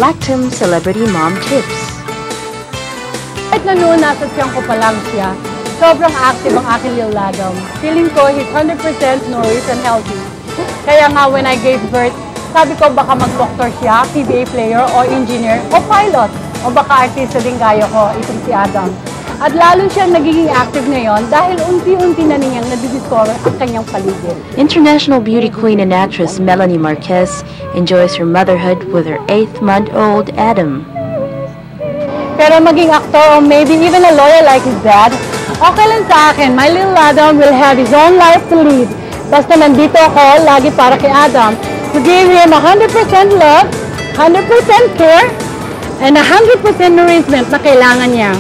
Lactum Celebrity Mom Tips. Kahit na noon nasa siyang ko pa lang siya, sobrang active ang aking little Ladom. Feeling ko he's 100% nourished and healthy. Kaya nga when I gave birth, sabi ko baka mag-doctor siya, PBA player o engineer o pilot. O baka artista din gaya ko, itong si Adam. At lalo siyang nagiging active ngayon dahil unti-unti na niyang nadidiscover ang kanyang paligid. International beauty queen and actress Melanie Marquez enjoys her motherhood with her 8-month-old Adam. Pero maging actor or maybe even a lawyer like his dad, okay lang sa akin. My little Adam will have his own life to lead. Basta nandito ako lagi para kay Adam to give him 100% love, 100% care, and 100% nourishment na kailangan niya.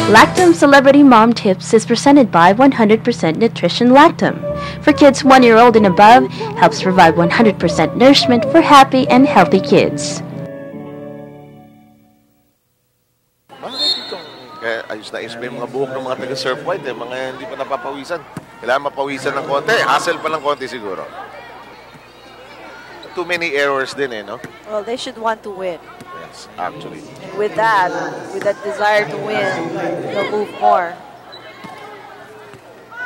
Lactum Celebrity Mom Tips is presented by 100% Nutrition Lactum. For kids 1-year-old and above, helps provide 100% nourishment for happy and healthy kids. Ayos na ayos pa yung mga buhok ng mga taga-surf white, mga hindi pa napapawisan. Kailangan mapawisan ng konti. Hassle pa ng konti siguro. Too many errors din no? Well, they should want to win. Yes, actually. And with that desire to win, they'll move more.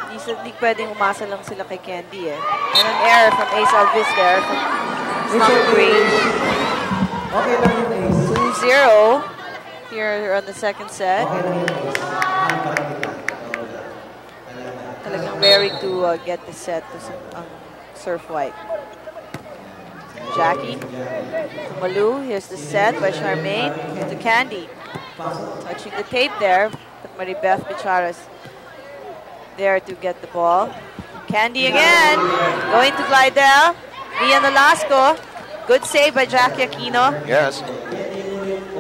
Hindi pwedeng umasa lang sila kay Candy And an error from Ace Alvis there. It's not great. 2-0 here on the second set. Talagang raring to get the set to Surf White. Jackie to Malu. Here's the set by Charmaine to Candy. Touching the tape there, but Maribeth Bicharas there to get the ball. Candy again, going to Glidell. Ian Nolasco. Good save by Jackie Aquino. Yes.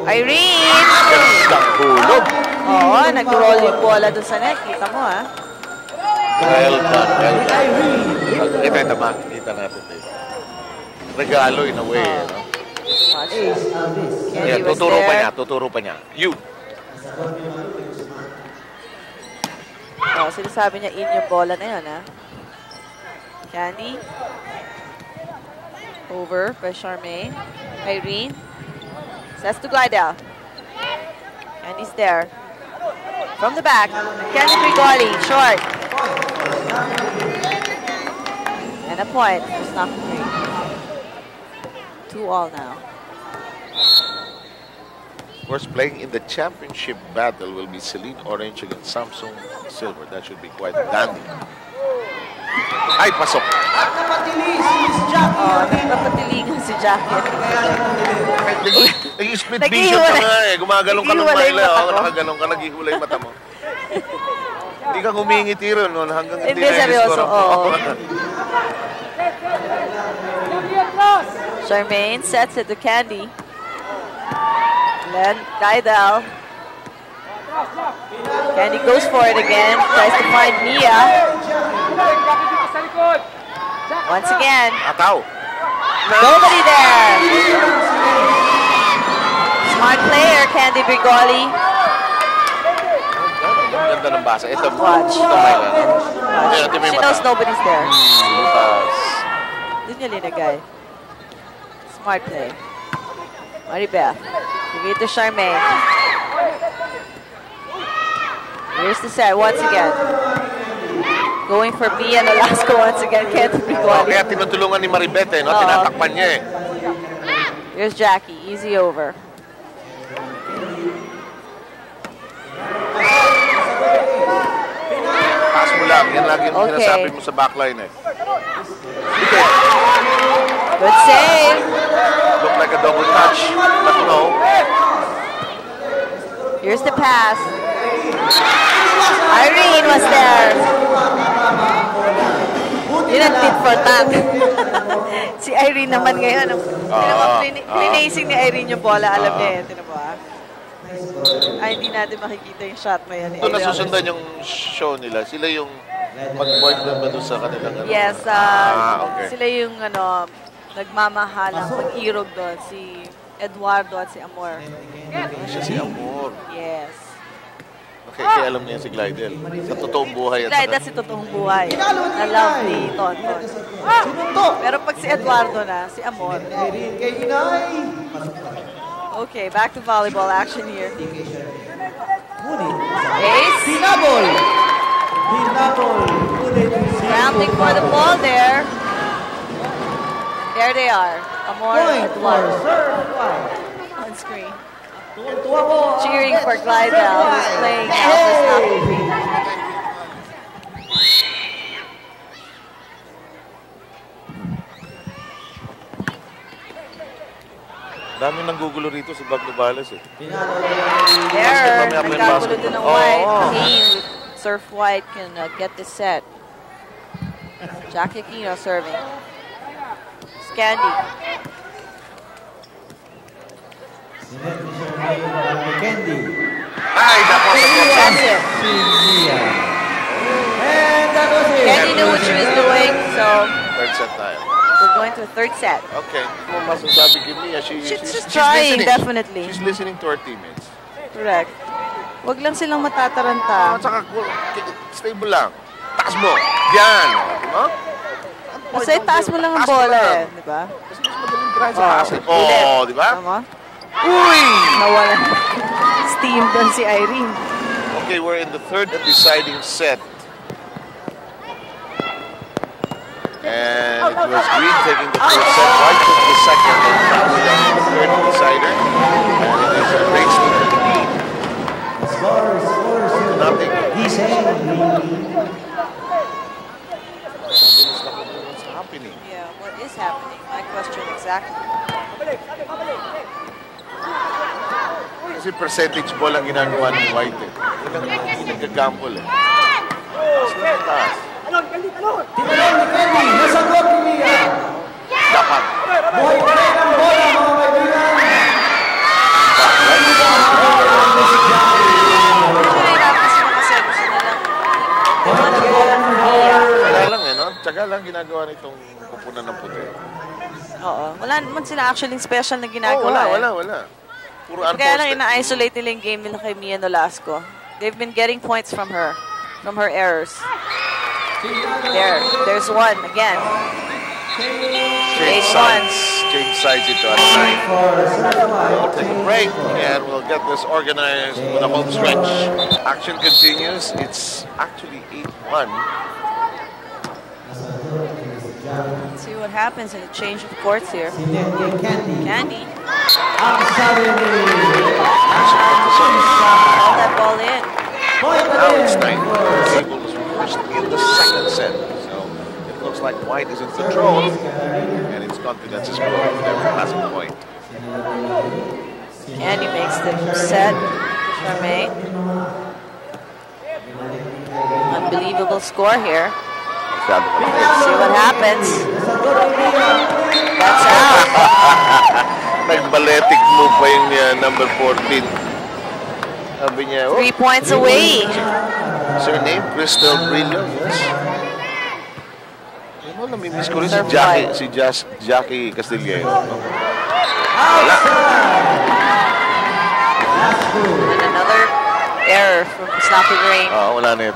Irene! Hulog. Oo, nag-roll yung bola doon sa net. Kita mo, Well done, well done. Kita natin dito. Regalo in a way, Yeah, tuturo pa niya. You. Sinasabi niya in yung bola na yun, Candy. Over by Charmaine. Irene. Sets to Glidell. Candy's there. From the back. Candy Grigoli. Short. And a point. It's not 3. 2-all now. Of course, playing in the championship battle will be Celine Orange against Samsung Silver. That should be quite dandy. Ay, pasok. Nagpapatilingan si Jackie. Nag-split vision ka nga Gumagalong ka ng mile. Nakagalong ka, naghihulay mata mo. Hindi ka humingiti rin hanggang hindi na-score. Charmaine sets it to Candy. Then Glidell. Candy goes for it again. Tries to find Mia. Once again. Ataw. Nobody there. Smart player, Candy Brigoli. Ganda ng basa. Ito, watch. She knows nobody's there. Doon niya linagay. Smart play. Maribeth. Give it to Charmaine. Here's the set once again. Going for Mia Nolasco once again. Candy Brigoli. Kaya tinutulungan ni Maribeth tinatakpan niya Here's Jackie. Easy over. Taas mo lang. Yan lagi yung sinasabi mo sa backline Good save. Look like a double touch, but no. Here's the pass. Irene was there. Yun tit for tat. Si Irene naman ngayon. Plinacing ni Irene yung bola. Alam niya yun. Tinan mo Ay, hindi natin makikita yung shot na yan. Doon nasusundan yung show nila. Sila yung mag-board ba doon sa kanilang Yes. okay. Sila yung nagmamahalang mag-irog doon. Si Eduardo at si Amor. Siya si Amor. Yes. Okay, kaya alam niya si Glidel. Sa totoong buhay. Glidel si totoong buhay. Na love ni Tonton. Pero pag si Eduardo na, si Amor. Okay, back to volleyball action here. Ace. Scrambling for the ball there. There they are. Amor and Eduardo on screen. Cheering for Glidel, who's playing now for Snappy Green. Dami nang gugulo rito si Bag Nubales eh. There, nagkagulo din ng White. Team with Surf White can get this set. Jackie Aquino serving. Candy. Ay, nako. That's it. Candy knew what she was doing, so Third set tayo. we're going to a third set. Okay. Kung masasabi kay Mia, She's trying, listening. definitely. She's listening to her teammates. Correct. Wag lang silang matataranta. At saka, stable lang. Taas mo. Yan. No? Kasi taas mo lang ang bola eh, di ba? Kasi mas madaling drive sa taas. Oh, di ba? Tama? Uy! Nawala. Steam doon si Irene. Okay, we're in the third and deciding set. And it was Green taking the first set. White took the second and Brown down the third decider. And it is a great steam lead. Nothing. What's happening? Yeah, what is happening? My question exactly. Kasi percentage ball ang ginagawa ng White eh. Walang nagkagamble eh. Taas na ang taas. Tinanong ni Candy, nasagot ni Mia. Dapat. Buhay pa rin ang bola, mga kaibigan. Wala lang eh, no? Tsaga lang ginagawa nitong kupunan ng puti. Oo. Wala naman sila actually special na ginagawa. Wala. Puro Kaya lang unforced. ina-isolate nila yung game nila kay Mia Nolasco. They've been getting points from her errors. There's one again. Change sides into a 9. We'll take a break and we'll get this organized with a home stretch. Action continues. It's actually 8-1. Let's see what happens in the change of courts here. Candy. Ang sabi ni Action All that ball in. Now it's 9. Table was reversed in the second set. So it looks like White is in control and its confidence is growing with every passing point. Candy makes the set to Charmaine. Unbelievable score here. See what happens. That's out. Nag-balletic move pa yung number 14. Sabi niya, 3 points away. Is her name Crystal Brillo? Yes. Ano, namimiss ko rin si Jackie Castillero. Wala. And another error from Snappy Green. Wala na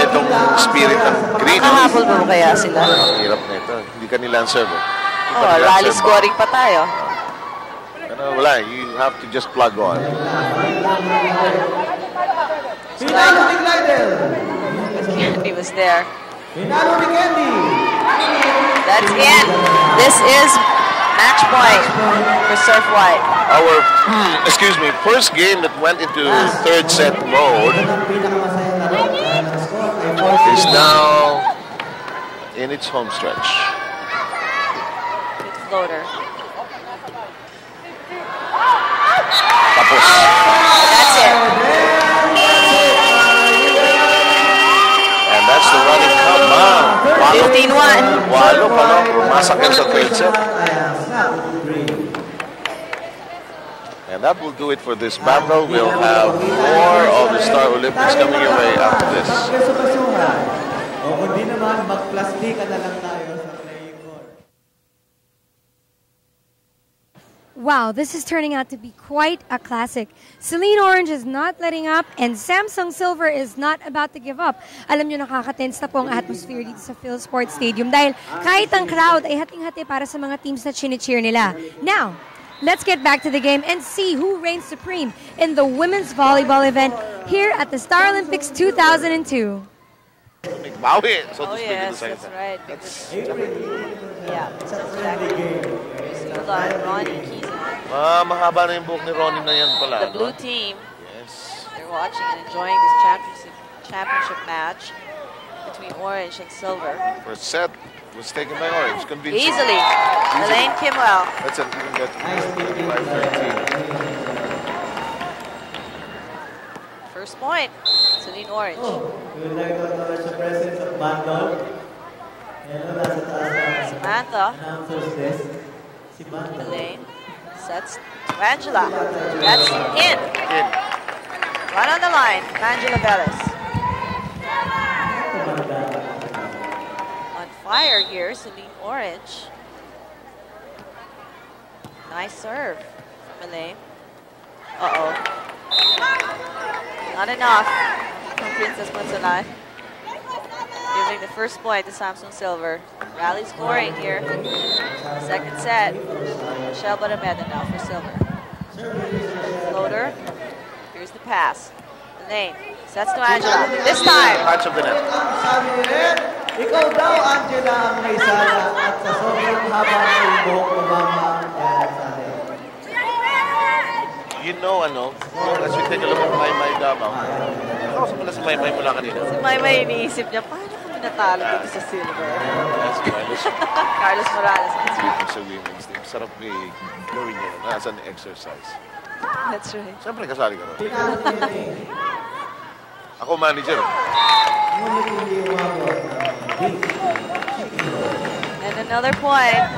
itong spirit ng Green. Nakahabol mo kaya sila? Hirap na ito. Hindi kanila ang serve. Rally scoring pa tayo. Pero wala, you have to just plug on. Pinalo ni Glidel. Candy was there. Pinalo ni Candy. That's in. This is match point for Surf White. Our, first game that went into third set mode Ang pinakamasaya na rin dahil ang score ay is now in its home stretch. Good floater. Tapos. That's it. And that's the running cup, man. 15-1. Walo pa lang. Masakit sa third set. And that will do it for this battle. We'll have more of the Star Olympics coming your way after this. O kundi naman, mag-plastika na lang tayo sa playing court. Wow, this is turning out to be quite a classic. Celine Orange is not letting up and Samsung Silver is not about to give up. Alam nyo, nakaka-tense na po ang atmosphere dito sa PhilSports Stadium dahil kahit ang crowd ay hating-hati para sa mga teams na chine-cheer nila. Now, let's get back to the game and see who reigns supreme in the women's volleyball event here at the Star Olympics 2002. Bawi, so to Oh speak, yes, that's right. Yeah, that's exactly. Hold on, Ronnie Kizan. Mahaba na yung buhok ni Ronnie na yan pala. The blue team, Yes. they're watching and enjoying this championship match between Orange and Silver. First set was taken by Orange, convincingly. Easily. Elaine Kimwell. That's an even get 25-13. First point, Celine Orange. We would like to acknowledge the presence of Bandol. Nasa taas na Samantha. announcer's desk. Si Bandol. Elaine sets to Angela. That's in. Right on the line, Angela Velez. On fire here, Celine Orange. Nice serve from Elaine. Uh-oh. Not enough from Princess Monsolan. Giving the first point to Samsung Silver. Rally scoring here. Second set. Michelle Barameda now for Silver. Floater. Here's the pass. Elaine sets to Angela. This time. Catch of the net. Sabi ni Ren, ikaw daw, Angela, ang may sala at sa sobrang haba ng buhok Obama, yan ang sabi. You know, as we take a look at Maymay Davao, nakakausap mo na si Maymay mula kanina. Si Maymay iniisip niya, paano kami natalo dito sa Silver? Yes, Carlos. Carlos Morales. Sa women's team, sarap gawin niya as an exercise. That's right. Siyempre, kasali ka rin. Pinalo niya eh. Ako manager. Ngunit hindi umabot ng And another point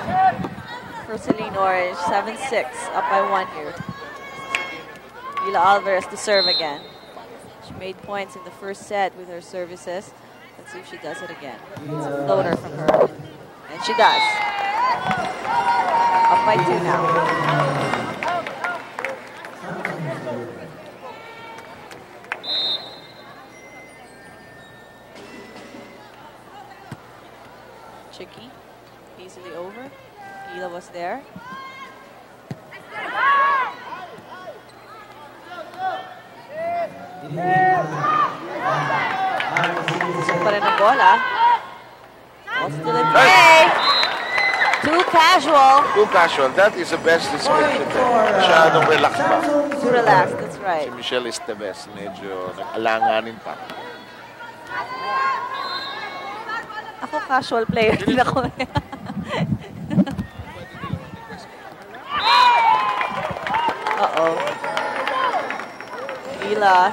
for Celine Orange. 7-6, up by 1 here. Hila Alvarez to serve again. She made points in the first set with her services. Let's see if she does it again. It's a floater from her. And she does. Up by 2 now. Chicky, easily over. Hila was there. Gusto pa rin ang bola. Ball still in play. Too casual. Too casual. That is the best description. Masyadong relax ba? Too relaxed, that's right. Si Michelle is the best. Medyo nag-alanganin pa. Ako casual player din ako. Uh-oh. Hila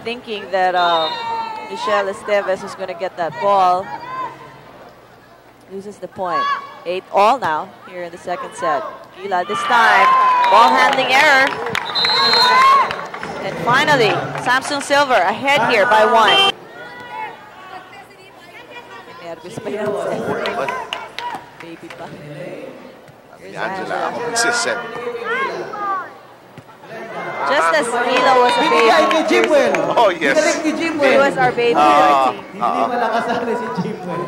thinking that Michelle Esteves is going to get that ball. Loses the point. 8-all now here in the second set. Hila this time. Ball handling error. And finally, Samsung Silver ahead here by 1. Nervous pa yan. Baby pa. Here's Angela, ako consistent. Just as Hila was a Bigay baby, kay Jimwell. Oh, yes. Galing ni he Jimwell. was our baby on our team. Hindi pala kasali si Jimwell.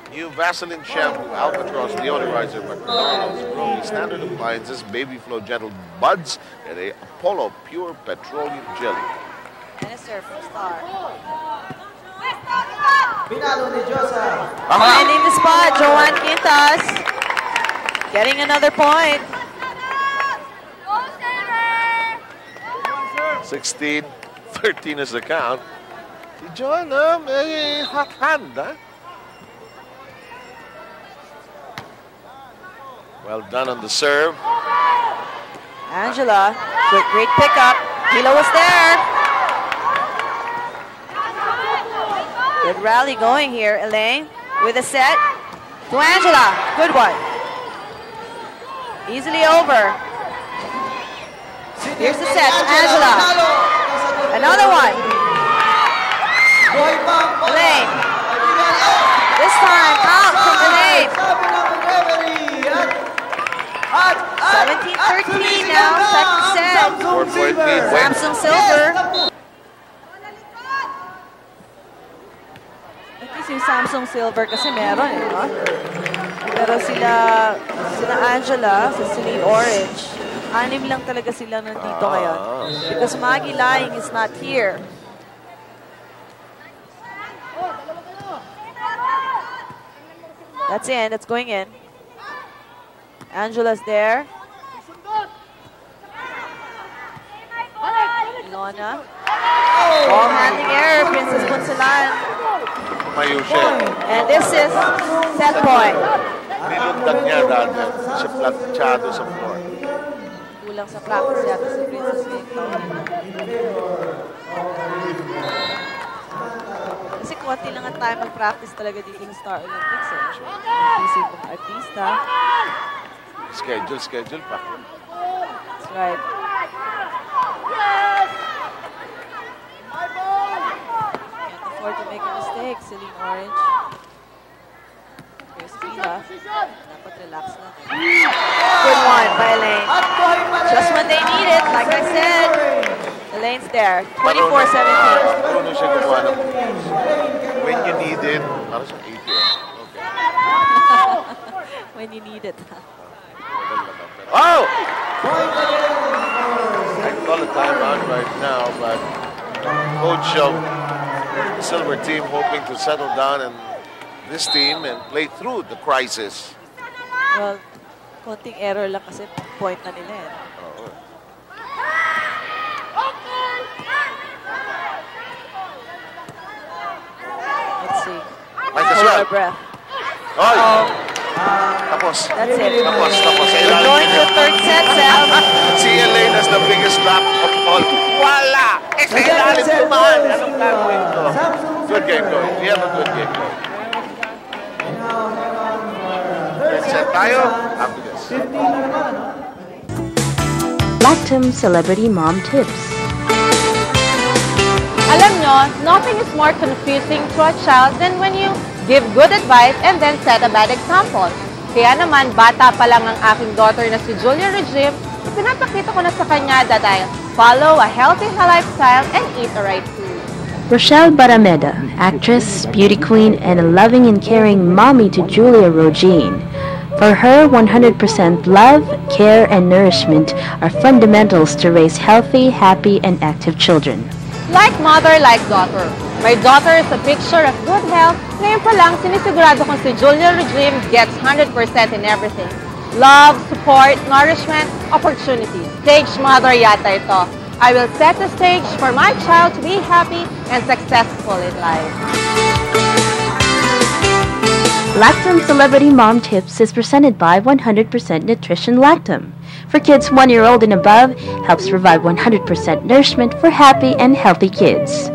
New Vaseline shampoo, Albatross deodorizer, McDonald's, Brody, Standard Appliances, Baby Flow Gentle Buds, and a Apollo Pure Petroleum Jelly. And a serve from Star. Pinalo ni Josa. Finding the spot, Joanne Quintas. Getting another point. 16-13 is the count. Si Joanna, may hot hand, huh? Well done on the serve. Angela, great pickup. Hila was there. Good rally going here, Elaine. With a set to Angela. Good one. Easily over. Here's the set, Angela. Another one. Elaine. This time out from Elaine. 4-13 now, second set. 4-point lead. Samsung Silver. At least yung Samsung Silver kasi meron eh, no? Pero sila Angela, sa Celine Orange, 6 lang talaga sila nandito ngayon. Because Maggie Lying is not here. That's in. That's going in. Angela's there. Ilona. Ball handling error. Princess Punsalan. Tumayo siya. And this is set point. Nilundag niya dati. Siya platsyado sa floor. Kulang sa practice yata si Princess Victor. Kasi konti lang ang time mag-practice talaga dito sa Star Olympics. Busy ng artista. Schedule pa. That's right. Can't afford to make a mistake, Celine Orange. Here's Fila. Dapat relax lang. Good one by Elaine. Just when they need it, like I said. Elaine's there. 24-17. Marunong siya gumawa ng when you need it. Para sa ATM. Okay. When you need it. Oh! I call a timeout right now, but coach of the Silver team hoping to settle down in this team and play through the crisis. Well, konting error lang kasi point na nila eh. Let's see. Might as Hold well. our breath. Oh! Tapos. That's it. Tapos. We're going to third set, Sam. Si Elaine has the biggest lap of all. Wala! Eh, sa ilalim tumaan. Anong gagawin ko? Good game going. We have a good game going. Third set tayo. After this. Lactum Celebrity Mom Tips. Alam nyo, nothing is more confusing to a child than when you give good advice and then set a bad example. Kaya naman, bata pa lang ang aking daughter na si Julia Regime, pinapakita ko na sa kanya that I follow a healthy lifestyle and eat the right food. Rochelle Barameda, actress, beauty queen, and a loving and caring mommy to Julia Regine. For her, 100% love, care, and nourishment are fundamentals to raise healthy, happy, and active children. Like mother, like daughter. My daughter is a picture of good health. Ngayon pa lang, sinisigurado kong si Julia Regime gets 100% in everything. Love, support, nourishment, opportunity. Stage mother yata ito. I will set the stage for my child to be happy and successful in life. Lactum Celebrity Mom Tips is presented by 100% Nutrition Lactum. For kids 1 year old and above, helps provide 100% nourishment for happy and healthy kids.